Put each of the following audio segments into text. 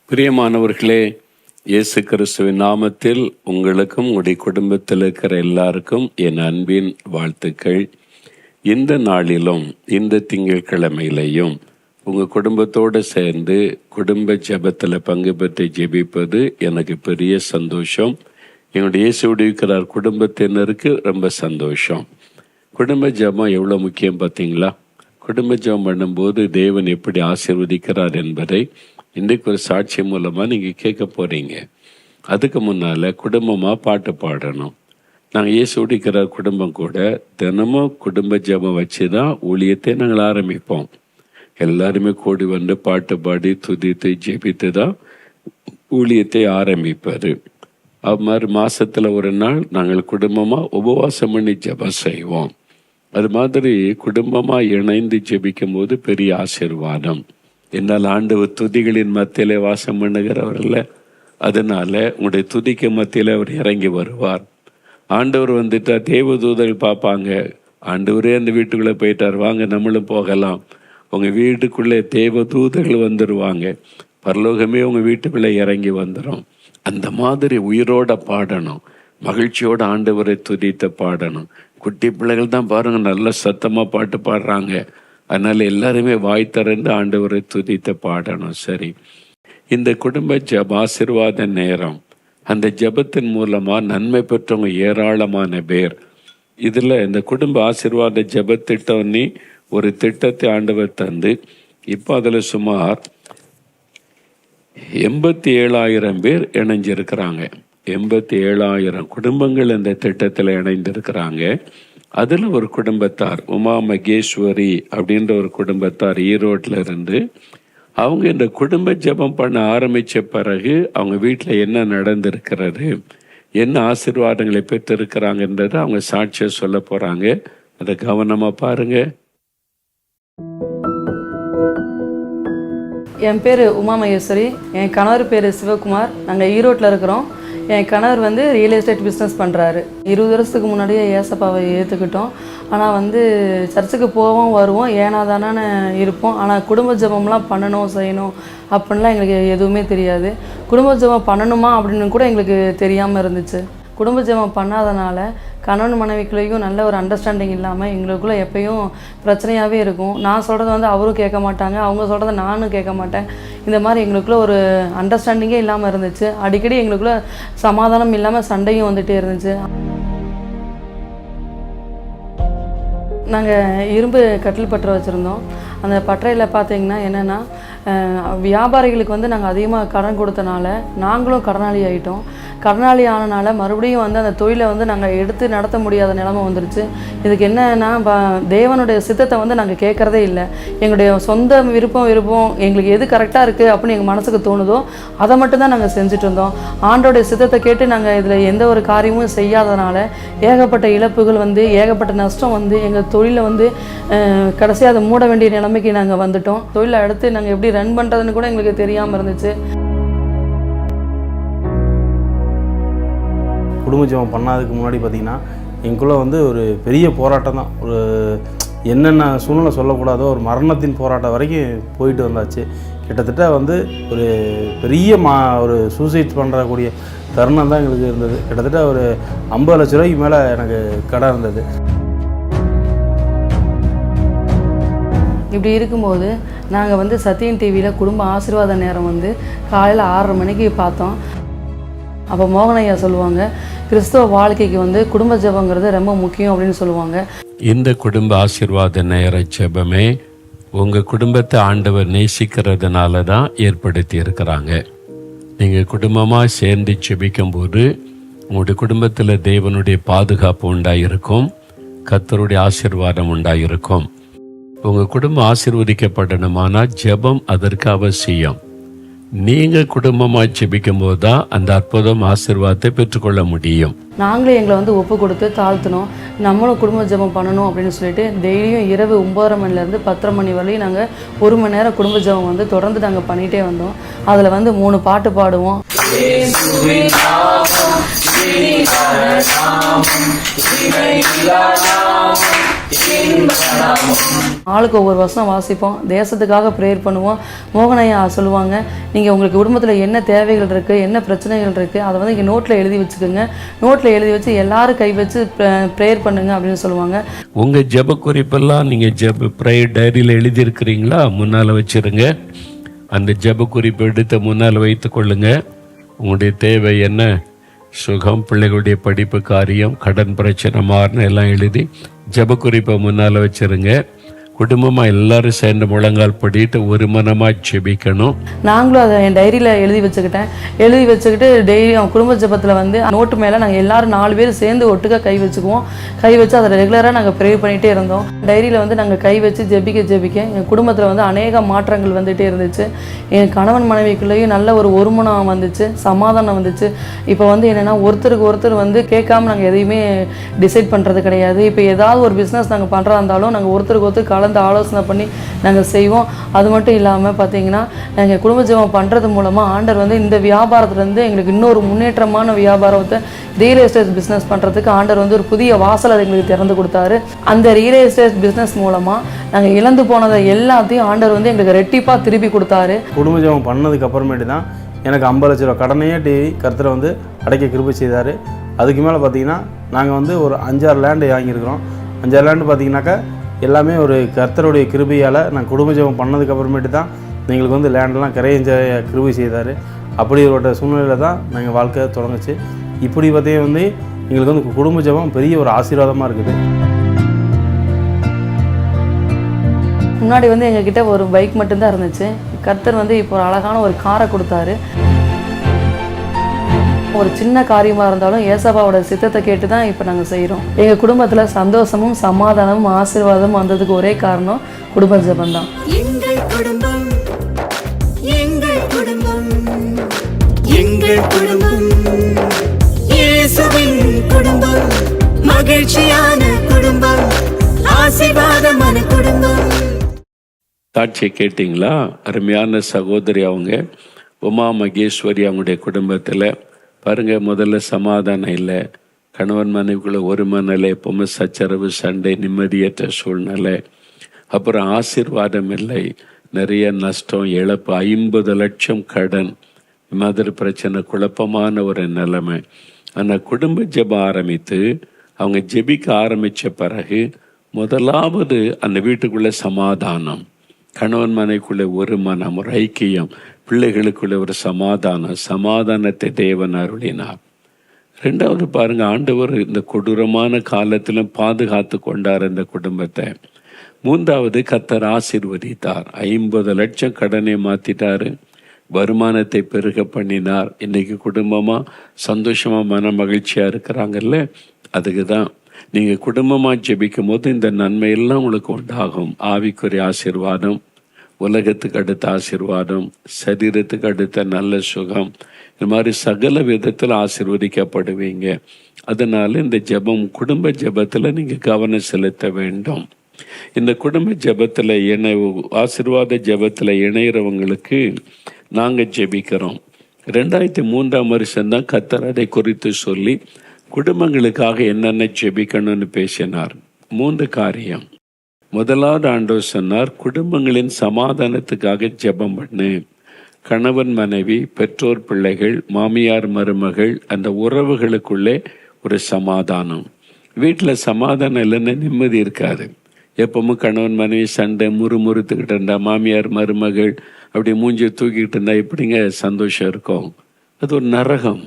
பிரியமானவர்களே, இயேசு கிறிஸ்துவின் நாமத்தில் உங்களுக்கும் உங்களுடைய குடும்பத்தில் இருக்கிற எல்லாருக்கும் என் அன்பின் வாழ்த்துக்கள். இந்த நாளிலும் இந்த திங்கட்கிழமையிலையும் உங்கள் குடும்பத்தோடு சேர்ந்து குடும்ப ஜெபத்தில் பங்கு பெற்று ஜெபிப்பது எனக்கு பெரிய சந்தோஷம். என்னுடைய இயேசு விடுவிக்கிறார் குடும்பத்தினருக்கு ரொம்ப சந்தோஷம். குடும்ப ஜெபம் எவ்வளோ முக்கியம் பார்த்தீங்களா? குடும்ப ஜெபம் பண்ணும்போது தேவன் எப்படி ஆசீர்வதிக்கிறார் என்பதை இன்றைக்கு ஒரு சாட்சி மூலமாக நீங்கள் கேட்க போகிறீங்க. அதுக்கு முன்னால் குடும்பமாக பாட்டு பாடணும். நாங்கள் இயேசு விடுவிக்கிற குடும்பம் கூட தினமும் குடும்ப ஜெபம் வச்சு தான் ஊழியத்தை நாங்கள் ஆரம்பிப்போம். எல்லாருமே கூடி வந்து பாட்டு பாடி துதித்து ஜெபித்து தான் ஊழியத்தை ஆரம்பிப்பார். அது மாதிரி மாதத்தில் ஒரு நாள் நாங்கள் குடும்பமாக உபவாசம் பண்ணி ஜெபம் செய்வோம். அது மாதிரி குடும்பமாக இணைந்து ஜெபிக்கும் போது பெரிய ஆசீர்வாதம். என்னால் ஆண்டவர் துதிகளின் மத்தியிலே வாசம் பண்ணுகிறவர்ல, அதனால உங்களுடைய துதிக்கு மத்தியில் அவர் இறங்கி வருவார். ஆண்டவர் வந்துட்டா தேவதூதர்கள் பார்ப்பாங்க, ஆண்டவரே அந்த வீட்டுக்குள்ளே போயிட்டார், வாங்க நம்மளும் போகலாம். உங்கள் வீட்டுக்குள்ளே தேவதூதர்கள் வந்துடுவாங்க, பரலோகமே உங்கள் வீட்டுக்குள்ளே இறங்கி வந்துடும். அந்த மாதிரி உயிரோட பாடணும், மகிழ்ச்சியோட ஆண்டவரை துதித்த பாடணும். குட்டி பிள்ளைகள் தான் பாருங்கள் நல்ல சத்தமாக பாட்டு பாடுறாங்க. அதனால் எல்லாருமே வாய் திறந்து ஆண்டவரை துதித்த பாடணும். சரி, இந்த குடும்ப ஜெப ஆசீர்வாத நேரம், அந்த ஜெபத்தின் மூலமாக நன்மை பெற்றவங்க ஏராளமான பேர். இதில் இந்த குடும்ப ஆசீர்வாத ஜெப திட்டம்னு ஒரு திட்டத்தை ஆண்டவர் தந்து இப்போ அதில் சுமார் 87,000 பேர் இணைஞ்சிருக்கிறாங்க. 87,000 குடும்பங்கள் இந்த திட்டத்தில் இணைந்திருக்கிறாங்க. அதில் ஒரு குடும்பத்தார் உமா மகேஸ்வரி அப்படின்ற ஒரு குடும்பத்தார் ஈரோட்டில் இருந்து, அவங்க இந்த குடும்ப ஜெபம் பண்ண ஆரம்பித்த பிறகு அவங்க வீட்டில் என்ன நடந்திருக்கிறது, என்ன ஆசீர்வாதங்களை பெற்றிருக்கிறாங்கன்றதை அவங்க சாட்சியை சொல்ல போகிறாங்க. அதை கவனமாக பாருங்கள். என் பேர் உமா மகேஸ்வரி, என் கணவர் பேர் சிவகுமார். நாங்கள் ஈரோட்டில் இருக்கிறோம். என் கணவர் ரியல் எஸ்டேட் பிஸ்னஸ் பண்ணுறாரு. 20 வருஷத்துக்கு முன்னாடியே ஏசப்பாவை ஏற்றுக்கிட்டோம். ஆனால் சர்ச்சுக்கு போவோம் வருவோம், ஏனாதானு இருப்போம். ஆனால் குடும்ப ஜெபம்லாம் பண்ணணும் செய்யணும் அப்படின்லாம் எங்களுக்கு எதுவுமே தெரியாது. குடும்ப ஜெபம் பண்ணணுமா அப்படின்னு கூட எங்களுக்கு தெரியாமல் இருந்துச்சு. குடும்ப ஜெபம் பண்ணாதனால கணவன் மனைவிக்குள்ளேயும் நல்ல ஒரு அண்டர்ஸ்டாண்டிங் இல்லாமல் எங்களுக்குள்ளே எப்பயும் பிரச்சனையாகவே இருக்கும். நான் சொல்கிறத அவரும் கேட்க மாட்டாங்க, அவங்க சொல்கிறத நானும் கேட்க மாட்டேன். இந்த மாதிரி எங்களுக்குள்ளே ஒரு அண்டர்ஸ்டாண்டிங்கே இல்லாமல் இருந்துச்சு. அடிக்கடி எங்களுக்குள்ளே சமாதானம் இல்லாமல் சண்டையும் வந்துகிட்டே இருந்துச்சு. நாங்கள் இரும்பு கட்டில் பற்ற வச்சுருந்தோம். அந்த பட்டறையில் பார்த்தீங்கன்னா என்னென்னா, வியாபாரிகளுக்கு நாங்கள் அதிகமாக கடன் கொடுத்தனால நாங்களும் கடனாளி ஆகிட்டோம். கடனாளி ஆனனால மறுபடியும் அந்த தொழிலை நாங்கள் எடுத்து நடத்த முடியாத நிலைமை வந்துருச்சு. இதுக்கு என்னன்னா, தேவனுடைய சித்தத்தை நாங்கள் கேட்குறதே இல்லை. எங்களுடைய சொந்த விருப்பம் எங்களுக்கு எது கரெக்டாக இருக்குது அப்படின்னு எங்கள் மனசுக்கு தோணுதோ அதை மட்டும்தான் நாங்கள் செஞ்சுட்டு இருந்தோம். ஆண்டோடைய சித்தத்தை கேட்டு நாங்கள் இதில் எந்த ஒரு காரியமும் செய்யாதனால ஏகப்பட்ட இழப்புகள் ஏகப்பட்ட நஷ்டம் எங்கள் தொழிலை கடைசியாக அதை மூட வேண்டிய நிலைமைக்கு நாங்கள் வந்துட்டோம். தொழிலை அடுத்து நாங்கள் எப்படி ரன் பண்ணுறதுன்னு கூட எங்களுக்கு தெரியாமல் இருந்துச்சு. குடும்ப ஜெபம் பண்ணாததுக்கு முன்னாடி பார்த்திங்கன்னா எங்களுக்குள்ளே ஒரு பெரிய போராட்டம் தான். ஒரு என்னென்ன சூழ்நிலை சொல்லக்கூடாதோ ஒரு மரணத்தின் போராட்டம் வரைக்கும் போயிட்டு வந்தாச்சு. கிட்டத்தட்ட ஒரு பெரிய ஒரு சூசைட் பண்ணுறக்கூடிய தருணம் தான் எங்களுக்கு இருந்தது. கிட்டத்தட்ட ஒரு 50 லட்ச ரூபாய்க்கு மேலே எனக்கு கடன் இருந்தது. இப்படி இருக்கும்போது நாங்கள் சத்தியம் டிவியில் குடும்ப ஆசீர்வாத நேரம் காலையில் 6:30 மணிக்கு பார்த்தோம். அப்போ மோகனையா சொல்லுவாங்க, கிறிஸ்தவ வாழ்க்கைக்கு குடும்ப ஜெபங்கிறது ரொம்ப முக்கியம் அப்படின்னு சொல்லுவாங்க. இந்த குடும்ப ஆசீர்வாத நேர ஜெபமே உங்கள் குடும்பத்தை ஆண்டவர் நேசிக்கிறதுனால தான் ஏற்படுத்தி இருக்கிறாங்க. நீங்கள் குடும்பமாக சேர்ந்து ஜெபிக்கும் போது உங்களுடைய குடும்பத்தில் தேவனுடைய பாதுகாப்பு உண்டாயிருக்கும், கர்த்தருடைய ஆசீர்வாதம் உண்டாயிருக்கும். உங்கள் குடும்பம் ஆசீர்வதிக்கப்படணுமானால் ஜெபம் அதற்கு அவசியம். நீங்கள் குடும்பமாக ஜெபிக்கும் போது தான் அந்த அற்புதம் ஆசீர்வாதத்தை பெற்றுக்கொள்ள முடியும். நாங்களே எங்களை ஒப்பு கொடுத்து தாழ்த்தினோம். நம்மளும் குடும்ப ஜெபம் பண்ணணும் அப்படின்னு சொல்லிட்டு டெய்லியும் இரவு 9:30 மணிலேருந்து 10:30 மணி வரையும் நாங்கள் 1 மணி நேரம் குடும்ப ஜெபம் தொடர்ந்து நாங்கள் பண்ணிகிட்டே வந்தோம். அதில் 3 பாட்டு பாடுவோம். ஆளுக்கு ஒவ்வொரு வருஷம் வாசிப்போம், தேசத்துக்காக ப்ரேயர் பண்ணுவோம். மோகனையா சொல்லுவாங்க, நீங்கள் உங்களுக்கு குடும்பத்தில் என்ன தேவைகள் இருக்குது, என்ன பிரச்சனைகள் இருக்குது, அதை வந்து இங்கே நோட்டில் எழுதி வச்சுக்கோங்க. நோட்டில் எழுதி வச்சு எல்லாரும் கை வச்சு ப்ரேயர் பண்ணுங்க அப்படின்னு சொல்லுவாங்க. உங்கள் ஜெப குறிப்பெல்லாம் நீங்கள் ப்ரேயர் டைரியில் எழுதியிருக்கிறீங்களா? முன்னால் வச்சுருங்க. அந்த ஜெப குறிப்பை எடுத்து முன்னால் வைத்து கொள்ளுங்க. உங்களுடைய தேவை என்ன, சுகம், பிள்ளைகளுடைய படிப்பு, காரியம், கடன் பிரச்சனை மாறின எல்லாம் எழுதி ஜெப குறிப்பை முன்னால் வச்சுருங்க. குடும்பமாக எல்லாரும் சேர்ந்து முழங்கால் படிட்டு ஒரு மனமாக ஜெபிக்கணும். நாங்களும் அதை என் டைரியில் எழுதி வச்சுக்கிட்டு டெய்லி குடும்ப ஜெபத்தில் வந்து நோட்டு மேலே நாங்கள் எல்லாரும் 4 பேர் சேர்ந்து ஒட்டுக்காக கை வச்சுக்குவோம். கை வச்சு அதை ரெகுலராக நாங்கள் ப்ரே பண்ணிகிட்டே இருந்தோம். டைரியில் வந்து நாங்கள் கை வச்சு ஜெபிக்க எங்கள் குடும்பத்தில் வந்து அநேக மாற்றங்கள் வந்துகிட்டே இருந்துச்சு. என் கணவன் மனைவிக்குள்ளேயும் நல்ல ஒரு ஒருமனம் வந்துச்சு, சமாதானம் வந்துச்சு. இப்போ வந்து என்னென்னா ஒருத்தருக்கு ஒருத்தர் வந்து கேட்காம நாங்கள் எதையுமே டிசைட் பண்ணுறது கிடையாது. இப்போ ஏதாவது ஒரு பிஸ்னஸ் நாங்கள் பண்ணுறதா இருந்தாலும் நாங்கள் ஒருத்தருக்கு ஒருத்தர் கலந்து ஆலோசனை பண்ணி நாங்கள் செய்வோம். அது மட்டும் இல்லாமல் பார்த்தீங்கன்னா நாங்கள் குடும்ப ஜெபம் பண்ணுறது மூலமாக ஆண்டவர் வந்து இந்த வியாபாரத்துலேருந்து எங்களுக்கு இன்னொரு முன்னேற்றமான வியாபாரத்தை ரியல் எஸ்டேட் பிஸ்னஸ் பண்ணுறதுக்கு ஆண்டவர் வந்து ஒரு புதிய வாசல் எங்களுக்கு திறந்து கொடுத்தாரு. அந்த ரியல் எஸ்டேட் பிஸ்னஸ் மூலமாக நாங்கள் இழந்து போனதை எல்லாத்தையும் ஆண்டவர் வந்து எங்களுக்கு ரெட்டிப்பாக திருப்பி கொடுத்தாரு. குடும்ப ஜெபம் பண்ணதுக்கு அப்புறமேட்டு தான் எனக்கு 50 லட்ச ரூபா கடனையே கர்த்தரை வந்து அடைக்க கிருபை செய்தார். அதுக்கு மேலே பார்த்தீங்கன்னா நாங்கள் வந்து ஒரு 5-6 லேண்டு வாங்கியிருக்கிறோம். 5-6 லேண்டு பார்த்தீங்கன்னாக்கா எல்லாமே ஒரு கர்த்தருடைய கிருபையால் நான் குடும்ப ஜெபம் பண்ணதுக்கப்புறமேட்டு தான் எங்களுக்கு வந்து லேண்டெல்லாம் கரையஞ்ச கிருபை செய்தார். அப்படி ஒரு சூழ்நிலையில் தான் நாங்கள் வாழ்க்கை தொடங்குச்சு. இப்படி பார்த்தீங்கன்னா வந்து எங்களுக்கு வந்து குடும்ப ஜெபம் பெரிய ஒரு ஆசீர்வாதமாக இருக்குது. முன்னாடி வந்து எங்ககிட்ட ஒரு பைக் மட்டும்தான் இருந்துச்சு. கர்த்தர் வந்து இப்போ ஒரு அழகான ஒரு காரை கொடுத்தாரு. ஒரு சின்ன காரியமாக இருந்தாலும் ஏசப்பாவோட சித்தத்தை கேட்டு தான் இப்போ நாங்கள் செய்கிறோம். எங்கள் குடும்பத்தில் சந்தோஷமும் சமாதானமும் ஆசீர்வாதமும் வந்ததுக்கு ஒரே காரணம் குடும்ப ஜெபம் தான். எங்கள் குடும்பம் எங்கள் குடும்பம் எங்கள் குடும்பம் இயேசுவின் குடும்பம், மகிழ்ச்சியான குடும்பம், ஆசீர்வாதமான குடும்பம். சாட்சியை கேட்டிங்களா? அருமையான சகோதரி அவங்க உமா மகேஸ்வரி, அவங்களுடைய குடும்பத்தில் பாருங்கள், முதல்ல சமாதானம் இல்லை, கணவன் மனைவிக்குள்ள ஒரு மனநிலை, எப்பவுமே சச்சரவு, சண்டை, நிம்மதியற்ற சூழ்நிலை. அப்புறம் ஆசீர்வாதம் இல்லை, நிறைய நஷ்டம், இழப்பு, 50 லட்சம் கடன், மாதிரி பிரச்சனை, குழப்பமான ஒரு நிலைமை. ஆனால் குடும்ப ஜெபம் ஆரம்பித்து அவங்க ஜெபிக்க ஆரம்பித்த பிறகு முதலாவது அந்த வீட்டுக்குள்ளே சமாதானம், கணவன் மனைவிக்குள்ளே ஒரு மனம், ஒரு ஐக்கியம், பிள்ளைகளுக்குள்ள ஒரு சமாதானத்தை தேவன் அருளினார். 2வது பாருங்க, ஆண்டவர் இந்த கொடூரமான காலத்திலும் பாதுகாத்து கொண்டார் இந்த குடும்பத்தை. 3வது கர்த்தர் ஆசீர்வதித்தார். 50 லட்சம் கடனை மாத்திட்டாரு, வருமானத்தை பெருக பண்ணினார். இன்னைக்கு குடும்பமா சந்தோஷமா மன மகிழ்ச்சியா இருக்கிறாங்கல்ல. அதுக்கு தான் நீங்க குடும்பமா ஜெபிக்கும் போது இந்த நன்மையெல்லாம் உங்களுக்கு உண்டாகும். ஆவிக்குரிய ஆசீர்வாதம், உலகத்துக்கு அடுத்த ஆசீர்வாதம், சரீரத்துக்கு அடுத்த நல்ல சுகம், இந்த மாதிரி சகல விதத்தில் ஆசீர்வதிக்கப்படுவீங்க. அதனால இந்த ஜெபம், குடும்ப ஜெபத்தில் நீங்கள் கவனம் செலுத்த வேண்டும். இந்த குடும்ப ஜெபத்தில் ஆசீர்வாத ஜெபத்தில் இணைகிறவங்களுக்கு நாங்கள் ஜெபிக்கிறோம். 2003ஆம் வருஷம்தான் கர்த்தர் அதை குறித்து சொல்லி குடும்பங்களுக்காக என்னென்ன ஜெபிக்கணும்னு பேசினார். 3 காரியம். முதலாவது ஆண்டவர் சொன்னார், குடும்பங்களின் சமாதானத்துக்காக ஜெபம் பண்ணு. கணவன் மனைவி, பெற்றோர் பிள்ளைகள், மாமியார் மருமகள், அந்த உறவுகளுக்குள்ளே ஒரு சமாதானம். வீட்டில் சமாதானம் இல்லைன்னா நிம்மதி இருக்காது. எப்பவும் கணவன் மனைவி சண்டை, முறுமுறுத்துக்கிட்டு இருந்தா, மாமியார் மருமகள் அப்படி மூஞ்சி தூக்கிக்கிட்டு இருந்தா எப்படிங்க சந்தோஷம் இருக்கும்? அது ஒரு நரகம்,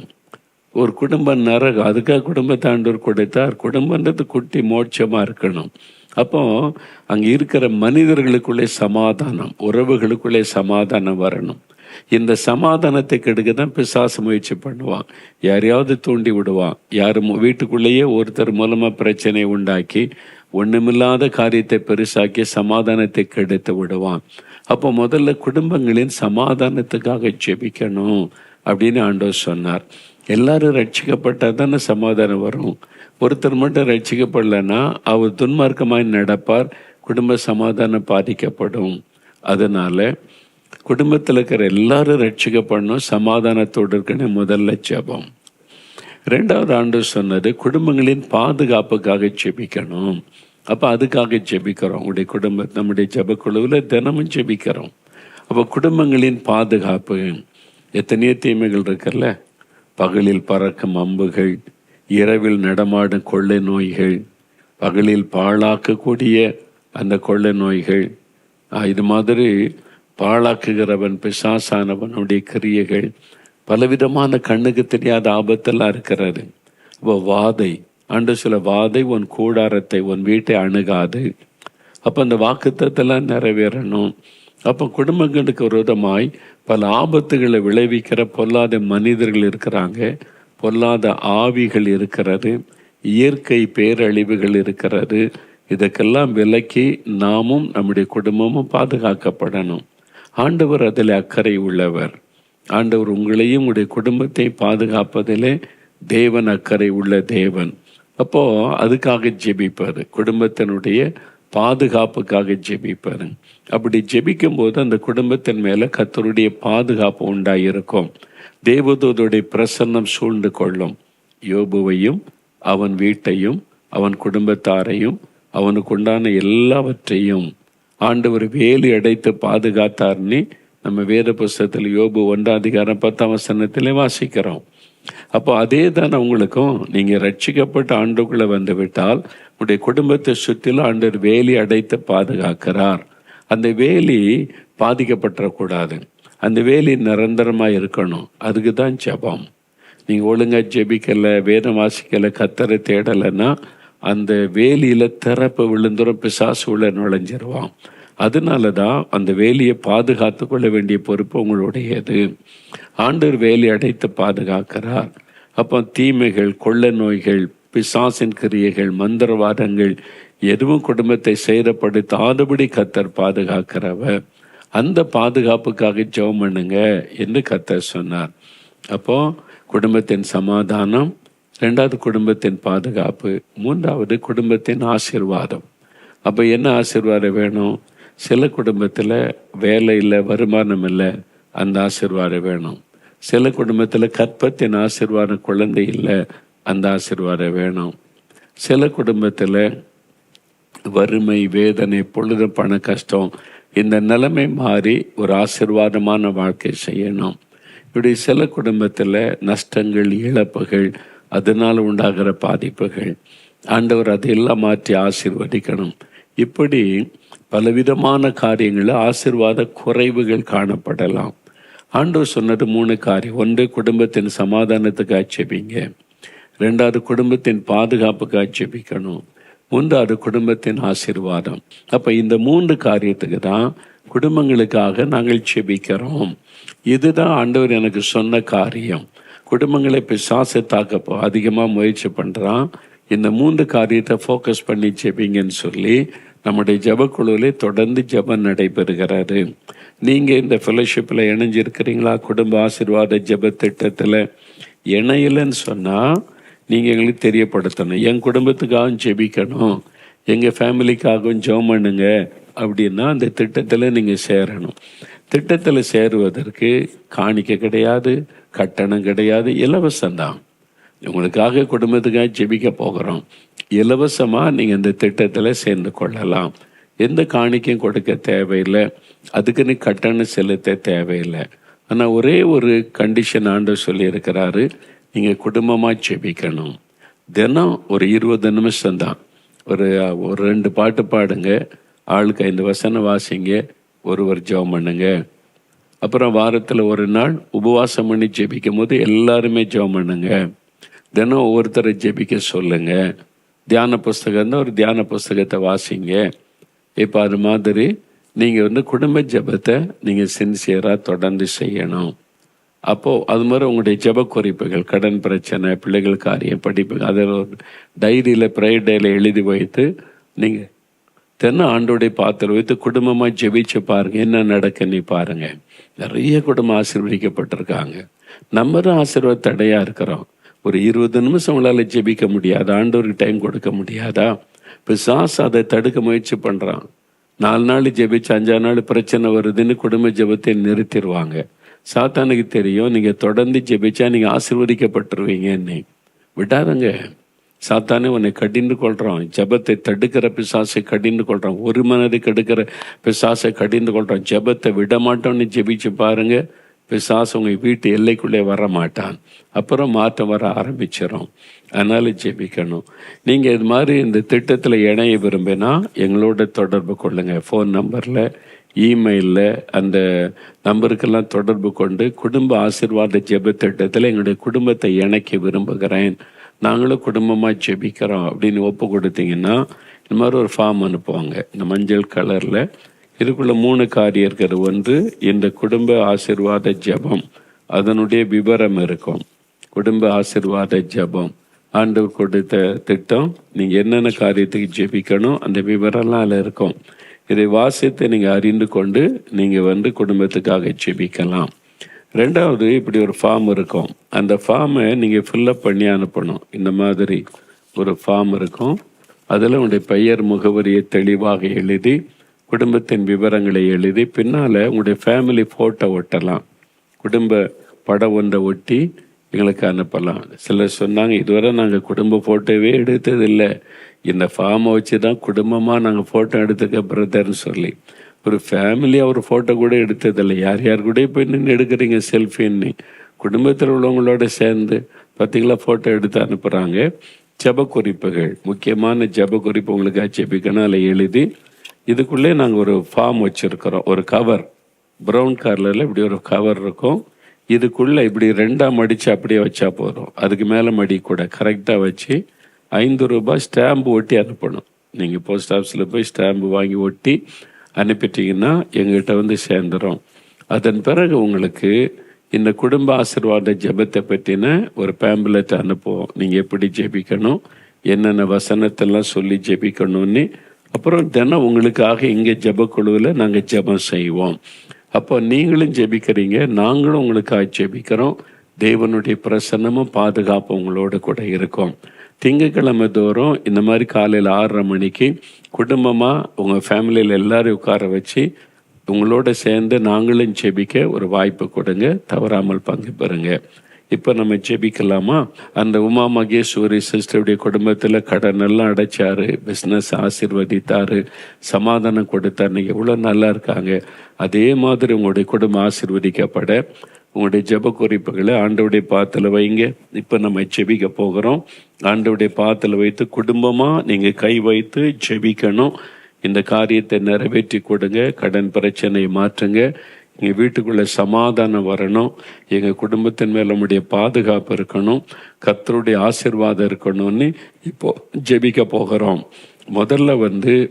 ஒரு குடும்பம் நரகம். அதுக்காக குடும்பத்தை ஆண்டவர் கொடுத்தார். குடும்பன்றது குட்டி மோட்சமாக இருக்கணும். அப்போ அங்கே இருக்கிற மனிதர்களுக்குள்ளே சமாதானம், உறவுகளுக்குள்ளே சமாதானம் வரணும். இந்த சமாதானத்தை கெடுக்க தான் பிசாசு முயற்சி பண்ணுவான். யாரையாவது தூண்டி விடுவான். யாரும் வீட்டுக்குள்ளேயே ஒருத்தர் மூலமாக பிரச்சனையை உண்டாக்கி ஒன்றுமில்லாத காரியத்தை பெருசாக்கி சமாதானத்தை கெடுத்து விடுவான். அப்போ முதல்ல குடும்பங்களின் சமாதானத்துக்காக ஜெபிக்கணும் அப்படின்னு ஆண்டவர் சொன்னார். எல்லாரும் ரட்சிக்கப்பட்டால் தானே சமாதானம் வரும். ஒருத்தர் மட்டும் ரட்சிக்கப்படலைன்னா அவர் துன்மார்க்கமாய் நடப்பார், குடும்ப சமாதானம் பாதிக்கப்படும். அதனால குடும்பத்தில் இருக்கிற எல்லாரும் ரட்சிக்கப்படணும், சமாதானத்தோடு இருக்கணும். முதல்ல ஜெபம். ரெண்டாவது ஆண்டவர் சொன்னது குடும்பங்களின் பாதுகாப்புக்காக ஜெபிக்கணும். அப்போ அதுக்காக ஜெபிக்கிறோம். உங்களுடைய நம்முடைய ஜெபக்குழுவில் தினமும் ஜெபிக்கிறோம். அப்போ குடும்பங்களின் பாதுகாப்பு, எத்தனையோ தீமைகள் இருக்குல்ல, பகலில் பறக்கும் அம்புகள், இரவில் நடமாடும் கொள்ளை நோய்கள், பகலில் பாழாக்கக்கூடிய அந்த கொள்ளை நோய்கள், இது மாதிரி பாழாக்குகிறவன் பிசாசானவனுடைய கிரியைகள், பலவிதமான கண்ணுக்கு தெரியாத ஆபத்தெல்லாம் இருக்கிறது. அப்போ வாதை, ஆண்டவர் சில வாதை உன் கூடாரத்தை உன் வீட்டை அணுகாது. அப்போ அந்த வாக்குத்தத்தெல்லாம் நிறைவேறணும். அப்போ குடும்பங்களுக்கு விரோதமாய் பல ஆபத்துகளை விளைவிக்கிற பொல்லாத மனிதர்கள் இருக்கிறாங்க, பொல்லாத ஆவிகள் இருக்கிறது, இயற்கை பேரழிவுகள் இருக்கிறது. இதுக்கெல்லாம் விலக்கி நாமும் நம்முடைய குடும்பமும் பாதுகாக்கப்படணும். ஆண்டவர் அதில் அக்கறை உள்ளவர். ஆண்டவர் உங்களையும் உங்களுடைய குடும்பத்தை பாதுகாப்பதிலே தேவன் அக்கறை உள்ள தேவன். அப்போ அதுக்காக ஜெபிப்பார், குடும்பத்தினுடைய பாதுகாப்புக்காக ஜெபிப்பார். அப்படி ஜெபிக்கும் போது அந்த குடும்பத்தின் மேல கர்த்தருடைய பாதுகாப்பு உண்டாயிருக்கும். தேவதூதருடைய பிரசன்னம் சூழ்ந்து கொள்ளும். யோபுவையும் அவன் வீட்டையும் அவன் குடும்பத்தாரையும் அவனுக்கு உண்டான எல்லாவற்றையும் ஆண்டவர் வேலி அடைத்து பாதுகாத்தார்னு நம்ம வேத புஸ்தகத்தில் யோபு 1:10 வாசிக்கிறோம். அப்போ அதே தான் உங்களுக்கும். நீங்கள் ரட்சிக்கப்பட்ட ஆண்டுக்குள்ளே வந்து விட்டால் உங்களுடைய குடும்பத்தை சுற்றிலும் ஆண்டவர் வேலி அடைத்து பாதுகாக்கிறார். அந்த வேலி பாதிக்கப்பட்டுறக்கூடாது, அந்த வேலி நிரந்தரமாக இருக்கணும். அதுக்கு தான் ஜெபம். நீங்கள் ஒழுங்காக ஜெபிக்கலை, வேதம் வாசிக்கலை, கர்த்தரை தேடலைன்னா அந்த வேலியில் திறப்பு விழுந்துரும், பிசாசு உள்ள நுழைஞ்சிருவான். அதனால தான் அந்த வேலியை பாதுகாத்து கொள்ள வேண்டிய பொறுப்பு உங்களுடையது. ஆண்டவர் வேலி அடைத்து பாதுகாக்கிறார். அப்போ தீமைகள், கொள்ளை நோய்கள், பிசாசின் கிரியைகள், மந்திரவாதங்கள் எதுவும் குடும்பத்தை சேதப்படுத்தாதபடி கர்த்தர் பாதுகாக்கிறவர். அந்த பாதுகாப்புக்காக ஜெபம் பண்ணுங்க என்று கர்த்தர் சொன்னார். அப்போ குடும்பத்தின் சமாதானம், ரெண்டாவது குடும்பத்தின் பாதுகாப்பு, மூன்றாவது குடும்பத்தின் ஆசீர்வாதம். அப்போ என்ன ஆசீர்வாதம் வேணும்? சில குடும்பத்தில் வேலை இல்லை, வருமானம் இல்லை, அந்த ஆசீர்வாதம் வேணும். சில குடும்பத்தில் கற்பத்தின் ஆசீர்வாதம், குழந்தை இல்லை, அந்த ஆசீர்வாதம் வேணும். சில குடும்பத்தில் வறுமை, வேதனை, பொழுது பண கஷ்டம், இந்த நிலைமை மாறி ஒரு ஆசீர்வாதமான வாழ்க்கை செய்யணும். இப்படி சில குடும்பத்தில் நஷ்டங்கள், இழப்புகள், அதனால் உண்டாகிற பாதிப்புகள், ஆண்டவர் அதையெல்லாம் மாற்றி ஆசீர்வதிக்கணும். இப்படி பலவிதமான காரியங்களில் ஆசீர்வாத குறைவுகள் காணப்படலாம். ஆண்டவர் சொன்னது 3 காரியம். ஒன்று, குடும்பத்தின் சமாதானத்துக்காக ஜெபிங்க. ரெண்டாவது, குடும்பத்தின் பாதுகாப்புக்காக ஜெபிக்கணும். மூன்றாவது, குடும்பத்தின் ஆசீர்வாதம். அப்போ இந்த 3 காரியத்துக்கு தான் குடும்பங்களுக்காக நாங்கள் ஜெபிக்கிறோம். இதுதான் ஆண்டவர் எனக்கு சொன்ன காரியம். குடும்பங்களை பிசாசு தாக்கப்போ அதிகமாக முயற்சி பண்ணுறான். இந்த 3 காரியத்தை ஃபோக்கஸ் பண்ணி ஜெபிங்கன்னு சொல்லி நம்முடைய ஜெபக்குழுவில் தொடர்ந்து ஜெபம் நடைபெறுகிறது. நீங்கள் இந்த ஃபெலோஷிப்பில் இணைஞ்சிருக்கிறீங்களா? குடும்ப ஆசீர்வாத ஜெப திட்டத்தில் இணையலைன்னு சொன்னால் நீங்கள் எங்களுக்கு தெரியப்படுத்தணும். என் குடும்பத்துக்காகவும் ஜெபிக்கணும், எங்கள் ஃபேமிலிக்காகவும் ஜெபம் பண்ணுங்க அப்படின்னா அந்த திட்டத்தில் நீங்கள் சேரணும். திட்டத்தில் சேருவதற்கு காணிக்கை கிடையாது, கட்டணம் கிடையாது, இலவசம்தான். உங்களுக்காக குடும்பத்துக்காக ஜெபிக்க போகிறோம், இலவசமாக நீங்கள் இந்த திட்டத்தில் சேர்ந்து கொள்ளலாம். எந்த காணிக்கையும் கொடுக்க தேவையில்லை, அதுக்குன்னு கட்டணம் செலுத்த தேவையில்லை. ஆனால் ஒரே ஒரு கண்டிஷன் ஆண்டவர் சொல்லியிருக்கிறாரு, நீங்கள் குடும்பமாக ஜெபிக்கணும். தினம் ஒரு 20 நிமிஷம்தான். ஒரு 2 பாட்டு பாடுங்க, ஆளுக்கு 5 வசனம் வாசிங்க, ஒருவர் ஜெபம் பண்ணுங்க. அப்புறம் வாரத்தில் ஒரு நாள் உபவாசம் பண்ணி ஜெபிக்கும் போது எல்லாருமே ஜெபம் பண்ணுங்க. தினம் ஒவ்வொருத்தரை ஜெபிக்க சொல்லுங்க. தியான புஸ்தகம் இருந்தால் ஒரு தியான புஸ்தகத்தை வாசிங்க. இப்போ அது மாதிரி நீங்கள் குடும்ப ஜெபத்தை நீங்கள் சின்சியராக தொடர்ந்து செய்யணும். அப்போது அது மாதிரி உங்களுடைய ஜெப குறிப்புகள், கடன் பிரச்சனை, பிள்ளைகள் காரியம், படிப்பு, அதில் ஒரு டைரியில் ப்ரேயர் டேயில் எழுதி வைத்து நீங்கள் தினம் ஆண்டோடைய பாத்திரம் வைத்து குடும்பமாக ஜெபிச்சு பாருங்கள், என்ன நடக்குன்னு பாருங்கள். நிறைய குடும்பம் ஆசீர்வதிக்கப்பட்டிருக்காங்க. நம்ம தான் ஆசீர்வாத தடையாக இருக்கிறோம். ஒரு 20 நிமிஷம் உங்களால் ஜெபிக்க முடியாதா? ஆண்டவருக்கு டைம் கொடுக்க முடியாதா? பிசாசு அதை தடுக்க முயற்சி பண்ணுறான். 4 நாள் ஜெபிச்சு 5ஆம் நாள் பிரச்சனை வருதுன்னு குடும்ப ஜெபத்தை நிறுத்திடுவாங்க. சாத்தானுக்கு தெரியும், நீங்கள் தொடர்ந்து ஜெபிச்சா நீங்கள் ஆசீர்வதிக்கப்பட்டுருவீங்கன்னு. விடாதங்க. சாத்தானே உன்னை கடிந்து கொள்கிறான். ஜெபத்தை தடுக்கிற பிசாசை கடிந்து கொள்கிறான். ஒரு மனதை கெடுக்கிற பிசாசை கடிந்து கொள்கிறான். ஜெபத்தை விட மாட்டோம்னு ஜெபிச்சு பாருங்க, பிசாசு உங்கள் வீட்டு எல்லைக்குள்ளே வர மாட்டான். அப்புறம் மாற்றம் வர ஆரம்பிச்சிடும். அதனால் ஜெபிக்கணும். நீங்கள் இது மாதிரி இந்த திட்டத்தில் இணைய விரும்பினா எங்களோட தொடர்பு கொள்ளுங்கள். ஃபோன் நம்பரில், இமெயிலில் அந்த நம்பருக்கெல்லாம் தொடர்பு கொண்டு குடும்ப ஆசீர்வாத ஜெப திட்டத்தில் எங்களுடைய குடும்பத்தை இணைக்க விரும்புகிறேன், நாங்களும் குடும்பமாக ஜெபிக்கிறோம் அப்படின்னு ஒப்பு கொடுத்தீங்கன்னா இந்த மாதிரி ஒரு ஃபார்ம் அனுப்புவாங்க. இந்த மஞ்சள் கலரில் இதுக்குள்ள 3 காரியம் இருக்கிறது. ஒன்று, இந்த குடும்ப ஆசீர்வாத ஜெபம், அதனுடைய விவரம் இருக்கும். குடும்ப ஆசீர்வாத ஜெபம் ஆண்டவர் கொடுத்த திட்டம், நீங்கள் என்னென்ன காரியத்துக்கு ஜெபிக்கணும் அந்த விவரம்லாம் அதில் இருக்கும். இதை வாசித்து நீங்கள் அறிந்து கொண்டு நீங்கள் குடும்பத்துக்காக ஜெபிக்கலாம். 2வது, இப்படி ஒரு ஃபார்ம் இருக்கும். அந்த ஃபார்மை நீங்கள் ஃபில்லப் பண்ணி அனுப்பணும். இந்த மாதிரி ஒரு ஃபார்ம் இருக்கும். அதில் உங்களுடைய பெயர், முகவரியை தெளிவாக எழுதி, குடும்பத்தின் விவரங்களை எழுதி, பின்னால் உங்களுடைய ஃபேமிலி ஃபோட்டோ ஒட்டலாம். குடும்ப படம் ஒன்றை ஒட்டி எங்களுக்கு அனுப்பலாம். சிலர் சொன்னாங்க, இதுவரை நாங்கள் குடும்ப ஃபோட்டோவே எடுத்ததில்லை, இந்த ஃபார்மை வச்சு தான் குடும்பமாக நாங்கள் ஃபோட்டோ எடுத்துக்க பிரதர்ன்னு சொல்லி. ஒரு ஃபேமிலியாக ஒரு ஃபோட்டோ கூட எடுத்ததில்லை. யார் யார் கூட போய் நின்று எடுக்கிறீங்க செல்ஃபின்னு. குடும்பத்தில் உள்ளவங்களோட சேர்ந்து பார்த்திங்களா ஃபோட்டோ எடுத்து அனுப்புகிறாங்க. ஜெப குறிப்புகள், முக்கியமான ஜெப குறிப்பு உங்களுக்கு ஜெபிக்கணும், அதில் எழுதி இதுக்குள்ளே நாங்கள் ஒரு ஃபார்ம் வச்சுருக்கிறோம். ஒரு கவர், ப்ரௌன் கலரில் இப்படி ஒரு கவர் இருக்கும். இதுக்குள்ளே இப்படி 2ஆக மடித்து அப்படியே வச்சா போதும். அதுக்கு மேலே மடி கூட கரெக்டாக வச்சு ₹5 ஸ்டாம்பு ஒட்டி அனுப்பணும். நீங்கள் போஸ்ட் ஆஃபீஸில் போய் ஸ்டாம்பு வாங்கி ஒட்டி அனுப்பிட்டீங்கன்னா எங்கள்கிட்ட சேர்ந்துடும். அதன் பிறகு உங்களுக்கு இந்த குடும்ப ஆசீர்வாத ஜெபத்தை பற்றின ஒரு பேம்ப்லெட் அனுப்புவோம். நீங்கள் எப்படி ஜெபிக்கணும், என்னென்ன வசனத்தெல்லாம் சொல்லி ஜெபிக்கணும்னு. அப்புறம் தினம் உங்களுக்காக இங்கே ஜெபக்குழுவில் நாங்கள் ஜெபம் செய்வோம். அப்போ நீங்களும் ஜெபிக்கிறீங்க, நாங்களும் உங்களுக்காக ஜெபிக்கிறோம். தேவனுடைய பிரசன்னமும் பாதுகாப்பு உங்களோட கூட இருக்கும். திங்கட்கிழமை தோறும் இந்த மாதிரி காலையில் 6:30 மணிக்கு குடும்பமாக உங்கள் ஃபேமிலியில் எல்லாரையும் உட்கார வச்சு உங்களோட சேர்ந்து நாங்களும் ஜெபிக்க ஒரு வாய்ப்பு கொடுங்க. தவறாமல் பங்கு பெறுங்க. இப்போ நம்ம ஜெபிக்கலாமா? அந்த உமா மகேஸ்வரி சிஸ்டருடைய குடும்பத்தில் கடன் எல்லாம் அடைச்சாரு, பிஸ்னஸ் ஆசீர்வதித்தாரு, சமாதானம் கொடுத்தாரு, எவ்வளோ நல்லா இருக்காங்க. அதே மாதிரி உங்களுடைய குடும்பம் ஆசீர்வதிக்கப்பட உங்களுடைய ஜெப குறிப்புகளை ஆண்டவருடைய பாதத்தில் வைங்க. இப்போ நம்ம ஜெபிக்க போகிறோம். ஆண்டவருடைய பாதத்தில் வைத்து குடும்பமாக நீங்கள் கை வைத்து ஜெபிக்கணும். இந்த காரியத்தை நிறைவேற்றி கொடுங்க. கடன் பிரச்சனையை மாற்றுங்க. எங்கள் வீட்டுக்குள்ளே சமாதானம் வரணும். எங்கள் குடும்பத்தின் மேல் நம்முடைய பாதுகாப்பு இருக்கணும். கர்த்தருடைய ஆசீர்வாதம் இருக்கணும்னு இப்போ ஜெபிக்க போகிறோம். முதல்ல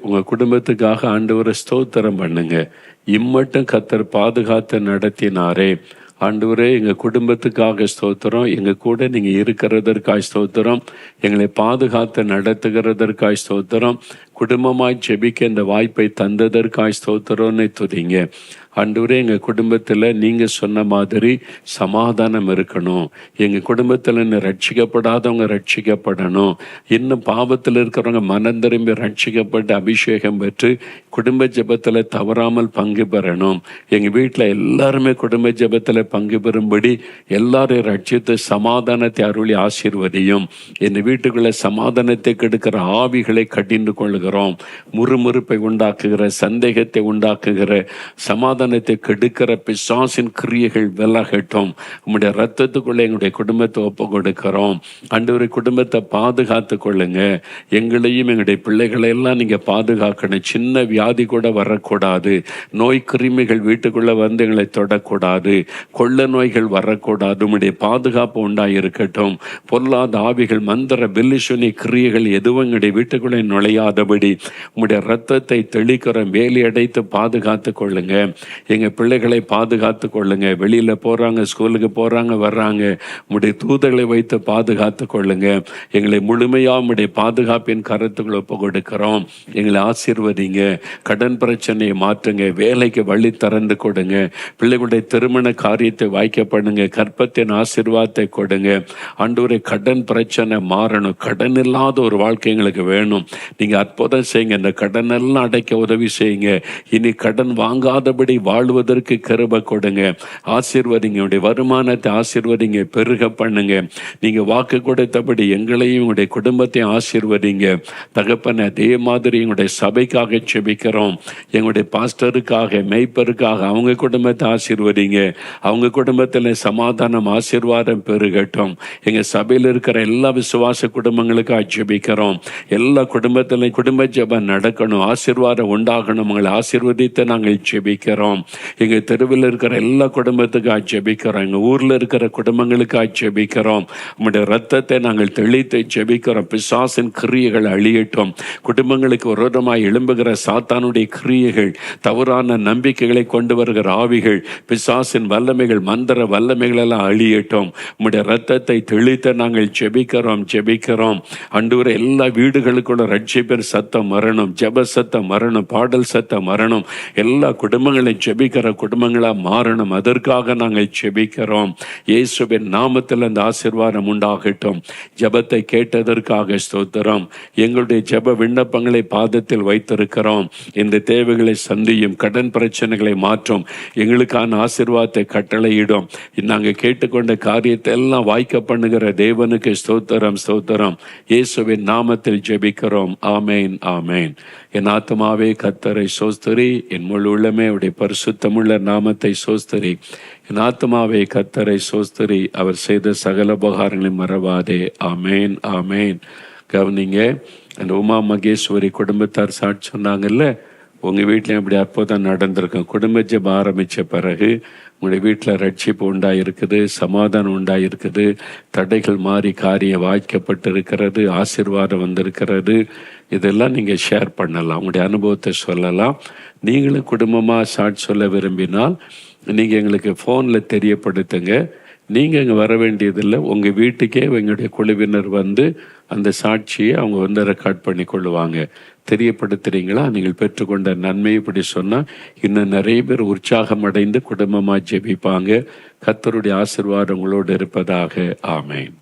உங்கள் குடும்பத்துக்காக ஆண்டவரை ஸ்தோத்திரம் பண்ணுங்க. இம்மட்டும் கர்த்தர் பாதுகாத்து நடத்தினாரே, ஆண்டவரே எங்கள் குடும்பத்துக்காக ஸ்தோத்திரம், எங்கள் கூட நீங்கள் இருக்கிறதற்காக ஸ்தோத்திரம், எங்களை பாதுகாத்து நடத்துகிறதற்காக ஸ்தோத்திரம், குடும்பமாய் ஜெபிக்க இந்த வாய்ப்பை தந்ததற்காக ஸ்தோத்திரம்னு துதிங்க. ஆண்டவரே எங்கள் குடும்பத்தில் நீங்கள் சொன்ன மாதிரி சமாதானம் இருக்கணும். எங்கள் குடும்பத்தில் இன்னும் ரட்சிக்கப்படாதவங்க ரட்சிக்கப்படணும். இன்னும் பாவத்தில் இருக்கிறவங்க மனம் திரும்பி ரட்சிக்கப்பட்டு அபிஷேகம் பெற்று குடும்ப ஜெபத்தில் தவறாமல் பங்கு பெறணும். எங்கள் வீட்டில் எல்லாருமே குடும்ப ஜெபத்தில் பங்கு பெறும்படி எல்லாரையும் ரட்சித்து சமாதானத்தை அருளி ஆசீர்வதியும். என் வீட்டுக்குள்ளே சமாதானத்தை கெடுக்கிற ஆவிகளை கடிந்து கொள்கிறோம். முறுமுறுப்பை உண்டாக்குகிற, சந்தேகத்தை உண்டாக்குகிற, சமாதானத்தை கெடுக்கிற பிசாசின் கிரியைகள் விலகட்டும். உங்களுடைய ரத்தத்துக்குள்ளே எங்களுடைய குடும்பத்தை ஒப்பு கொடுக்கிறோம். ஆண்டவரே குடும்பத்தை பாதுகாத்து கொள்ளுங்க. எங்களையும் எங்களுடைய பிள்ளைகளை எல்லாம் நீங்கள் பாதுகாக்கணும். சின்ன வியாதி கூட வரக்கூடாது. நோய் கிருமிகள் வீட்டுக்குள்ளே எங்களை தொடக்கூடாது. கொள்ள நோய்கள் வரக்கூடாது. உங்களுடைய பாதுகாப்பு உண்டாயிருக்கட்டும். பொல்லாத ஆவிகள், மந்திர பில்லிசுனி கிரியைகள் எதுவும் எங்களுடைய வீட்டுக்குள்ளே நுழையாதபடி உங்களுடைய ரத்தத்தை தெளிக்கிற வேலி அடைத்து பாதுகாத்து கொள்ளுங்க. எங்கள் பிள்ளைகளை பாதுகாத்து கொள்ளுங்க. வெளியில் போகிறாங்க, ஸ்கூலுக்கு போகிறாங்க, வர்றாங்க, உங்களுடைய தூதர்களை வைத்து பாதுகாத்து கொள்ளுங்க. எங்களை முழுமையாக உங்களுடைய பாதுகாப்பின் கருத்துக்களை ஒப்பு கொடுக்கிறோம். எங்களை ஆசீர்வதிங்க. கடன் பிரச்சனையை மாற்றுங்க. வேலைக்கு வழி திறந்து கொடுங்க. பிள்ளைகளுடைய திருமண காரியத்தை வாய்க்க பண்ணுங்க. கற்பத்தின் ஆசீர்வாதத்தை கொடுங்க. ஆண்டவரே கடன் பிரச்சனை மாறணும். கடன் இல்லாத ஒரு வாழ்க்கை எங்களுக்கு வேணும். நீங்கள் அற்புதம் செய்யுங்க. இந்த கடன் எல்லாம் அடைக்க உதவி செய்யுங்க. இனி கடன் வாங்காதபடி வாழ்வதற்கு கிருபை கொடுங்க. ஆசீர்வதிங்க. உடைய வருமானத்தை ஆசீர்வதிங்க, பெருக பண்ணுங்க. நீங்க வாக்கு கொடுத்தபடி எங்களையும் உங்களுடைய குடும்பத்தையும் ஆசீர்வதிங்க தகப்பனே. அதே மாதிரி எங்களுடைய சபைக்காக செபிக்கிறோம். எங்களுடைய பாஸ்டருக்காக, மெய்ப்பருக்காக அவங்க குடும்பத்தை ஆசீர்வதிங்க. அவங்க குடும்பத்தில் சமாதானம், ஆசீர்வாதம் பெருகட்டும். எங்க சபையில் இருக்கிற எல்லா விசுவாச குடும்பங்களுக்காக ஜெபிக்கிறோம். எல்லா குடும்பத்திலையும் குடும்ப ஜெபம் நடக்கணும், ஆசீர்வாதம் உண்டாகணும். உங்களை ஆசீர்வதித்து நாங்கள் ஜெபிக்கிறோம். எங்க தெருவில் இருக்கிற எல்லா குடும்பத்துக்காக ஜெபிக்கிறோம். எங்க ஊர்ல இருக்கிற குடும்பங்களுக்காக ஜெபிக்கிறோம். உங்களுடைய ரத்தத்தை நாங்கள் தெளித்து ஜெபிக்கிறோம். பிசாசின் கிரியைகள் அழியட்டும். குடும்பங்களுக்கு விரோதமாய் எழும்புகிற சாத்தானுடைய கிரியைகள், தவறான நம்பிக்கைகளை கொண்டு வருகிற ஆவிகள், பிசாசின் வல்லமைகள், மந்திர வல்லமைகள் எல்லாம் அழியட்டும். உங்களுடைய ரத்தத்தை தெளித்து நாங்கள் ஜெபிக்கிறோம். அன்றுவரை எல்லா வீடுகளுக்குள்ள ரட்சிப்பின் சத்தம் வரணும், ஜெப சத்தம் வரணும், பாடல் சத்தம் வரணும். எல்லா குடும்பங்களையும் ஜெபிக்கிற குடும்பங்களா மாறணும். அதற்காக நாங்கள் ஜெபிக்கிறோம். இயேசுவின் நாமத்தில் அந்த ஆசீர்வாதம் உண்டாகட்டும். ஜெபத்தை கேட்டதற்காக ஸ்தோத்திரம். எங்களுடைய ஜெப விண்ணப்பங்களை பாதத்தில் வைத்திருக்கிறோம். இந்த தேவைகளை சந்தியும், கடன் பிரச்சனைகளை மாற்றும், எங்களுக்கான ஆசீர்வாதத்தை கட்டளையிடும். நாங்கள் கேட்டுக்கொண்ட காரியத்தை எல்லாம் வாய்க்க பண்ணுகிற தேவனுக்கு ஸ்தோத்திரம். இயேசுவின் நாமத்தில் ஜெபிக்கிறோம். ஆமேன், ஆமேன். என் ஆத்துமாவே கர்த்தரை சோஸ்தரி, என் முழு உள்ளமே அவருடைய பரிசுத்தமுள்ள நாமத்தை சோஸ்தரி. என் ஆத்துமாவே கர்த்தரை சோஸ்தரி, அவர் செய்த சகல உபகாரங்களை மறவாதே. ஆமேன், ஆமேன். கவனிங்க, அந்த உமா மகேஸ்வரி குடும்பத்தார் சாட்சி சொன்னாங்கல்ல, உங்கள் வீட்லையும் அப்படி அற்புதம் நடந்திருக்கும். குடும்ப ஜெபம் ஆரம்பித்த பிறகு உங்களுடைய வீட்டில் ரட்சிப்பு உண்டாயிருக்குது, சமாதானம் உண்டாயிருக்குது, தடைகள் மாறி காரியம் வாய்க்கப்பட்டு இருக்கிறது, ஆசீர்வாதம் வந்திருக்கிறது. இதெல்லாம் நீங்கள் ஷேர் பண்ணலாம், உங்களுடைய அனுபவத்தை சொல்லலாம். நீங்களும் குடும்பமாக சாட்சி சொல்ல விரும்பினால் நீங்கள் எங்களுக்கு ஃபோனில் தெரியப்படுத்துங்க. நீங்கள் இங்கே வர வேண்டியதில்லை. உங்கள் வீட்டுக்கே எங்களுடைய குழுவினர் வந்து அந்த சாட்சியை அவங்க வந்து ரெக்கார்ட் பண்ணி கொள்ளுவாங்க. தெரியப்படுத்துறீங்களா? நீங்கள் பெற்றுக்கொண்ட நன்மை இப்படி சொன்னால் இன்னும் நிறைய பேர் உற்சாகம் அடைந்து குடும்பமாக ஜெபிப்பாங்க. கர்த்தருடைய ஆசீர்வாதம் உங்களோடு இருப்பதாக. ஆமேன்.